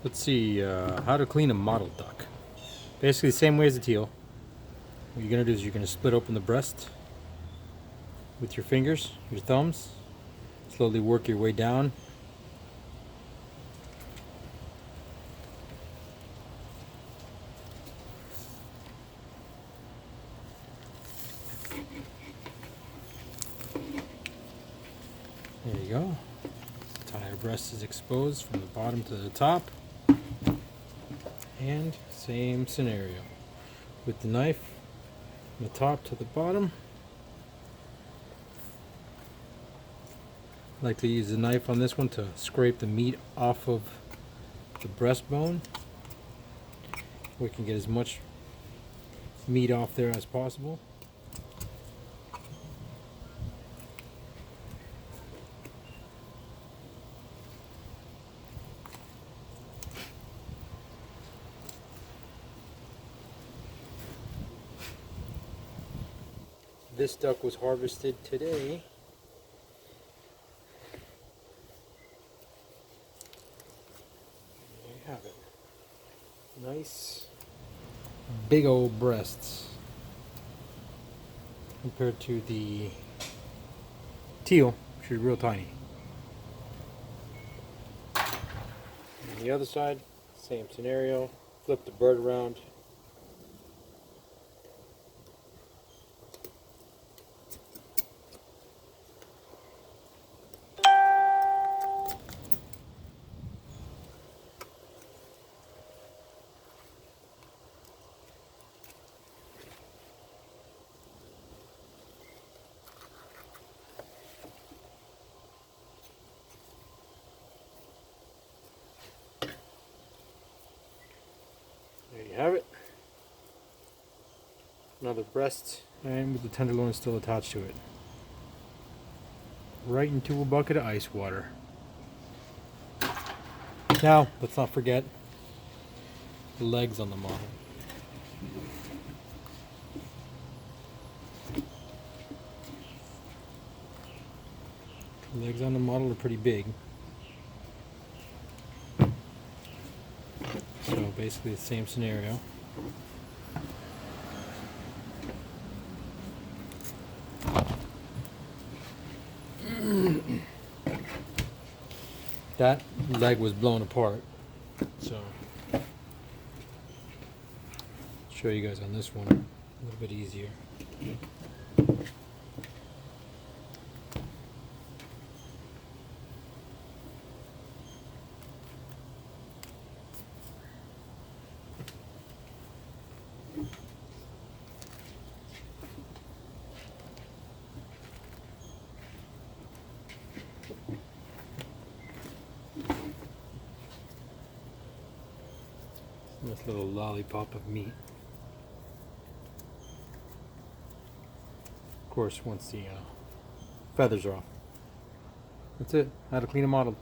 Let's see how to clean a mottled duck. Basically the same way as the teal. What you're going to do is you're going to split open the breast with your fingers, your thumbs. Slowly work your way down. There you go. The entire breast is exposed from the bottom to the top. And same scenario with the knife from the top to the bottom. I like to use the knife on this one to scrape the meat off of the breastbone. We can get as much meat off there as possible. This duck was harvested today. There you have it. Nice big old breasts compared to the teal, which is real tiny. On the other side, same scenario. Flip the bird around. There you have it. Another breast, and with the tenderloin still attached to it. Right into a bucket of ice water. Now, let's not forget the legs on the model. The legs on the model are pretty big. So basically the same scenario. That leg was blown apart, so show you guys on this one a little bit easier. Nice little lollipop of meat. Of course, once the feathers are off. That's it. How to clean a mottled.